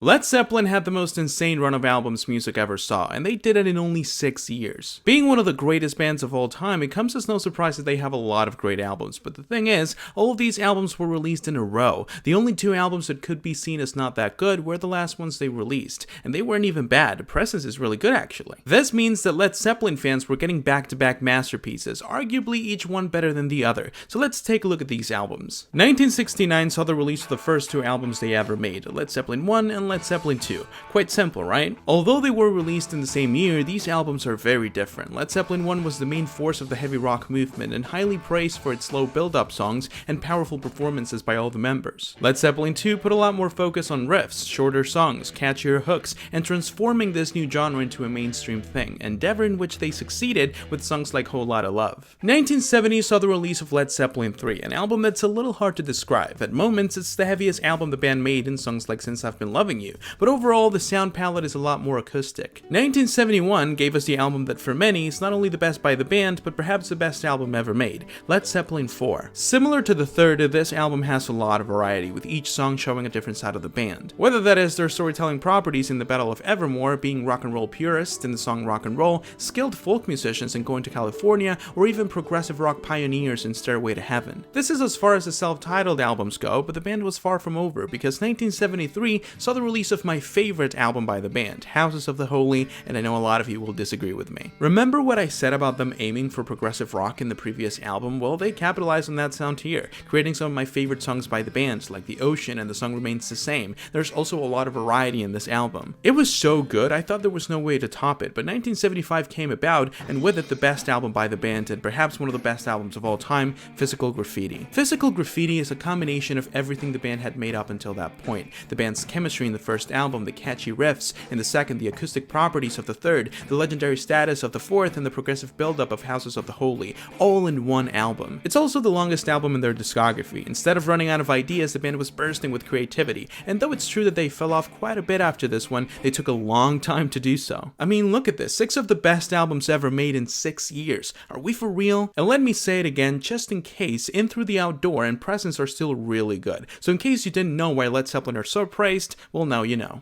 Led Zeppelin had the most insane run of albums music ever saw, and they did it in only 6 years. Being one of the greatest bands of all time, it comes as no surprise that they have a lot of great albums, but the thing is, all of these albums were released in a row. The only 2 albums that could be seen as not that good were the last ones they released, and they weren't even bad. Presence is really good actually. This means that Led Zeppelin fans were getting back-to-back masterpieces, arguably each one better than the other, so let's take a look at these albums. 1969 saw the release of the first 2 albums they ever made, Led Zeppelin 1 and Led Zeppelin 2. Quite simple, right? Although they were released in the same year, these albums are very different. Led Zeppelin 1 was the main force of the heavy rock movement and highly praised for its slow build-up songs and powerful performances by all the members. Led Zeppelin 2 put a lot more focus on riffs, shorter songs, catchier hooks, and transforming this new genre into a mainstream thing, endeavor in which they succeeded with songs like Whole Lotta Love. 1970 saw the release of Led Zeppelin 3, an album that's a little hard to describe. At moments, it's the heaviest album the band made in songs like Since I've Been Loving You, but overall the sound palette is a lot more acoustic. 1971 gave us the album that for many is not only the best by the band, but perhaps the best album ever made, Led Zeppelin 4. Similar to the third, this album has a lot of variety, with each song showing a different side of the band. Whether that is their storytelling properties in the Battle of Evermore, being rock and roll purists in the song Rock and Roll, skilled folk musicians in Going to California, or even progressive rock pioneers in Stairway to Heaven. This is as far as the self-titled albums go, but the band was far from over, because 1973 saw the release of my favorite album by the band, Houses of the Holy, and I know a lot of you will disagree with me. Remember what I said about them aiming for progressive rock in the previous album? Well, they capitalized on that sound here, creating some of my favorite songs by the band, like The Ocean and The Song Remains the Same. There's also a lot of variety in this album. It was so good, I thought there was no way to top it, but 1975 came about, and with it the best album by the band, and perhaps one of the best albums of all time, Physical Graffiti. Physical Graffiti is a combination of everything the band had made up until that point. The band's chemistry in the first album, the catchy riffs in the second, the acoustic properties of the third, the legendary status of the fourth, and the progressive build-up of Houses of the Holy, all in one album. It's also the longest album in their discography. Instead of running out of ideas, the band was bursting with creativity, and though it's true that they fell off quite a bit after this one, they took a long time to do so. I mean, look at this, 6 of the best albums ever made in 6 years. Are we for real? And let me say it again, just in case, In Through the Outdoor and Presence are still really good. So in case you didn't know why Led Zeppelin are so praised, well now you know.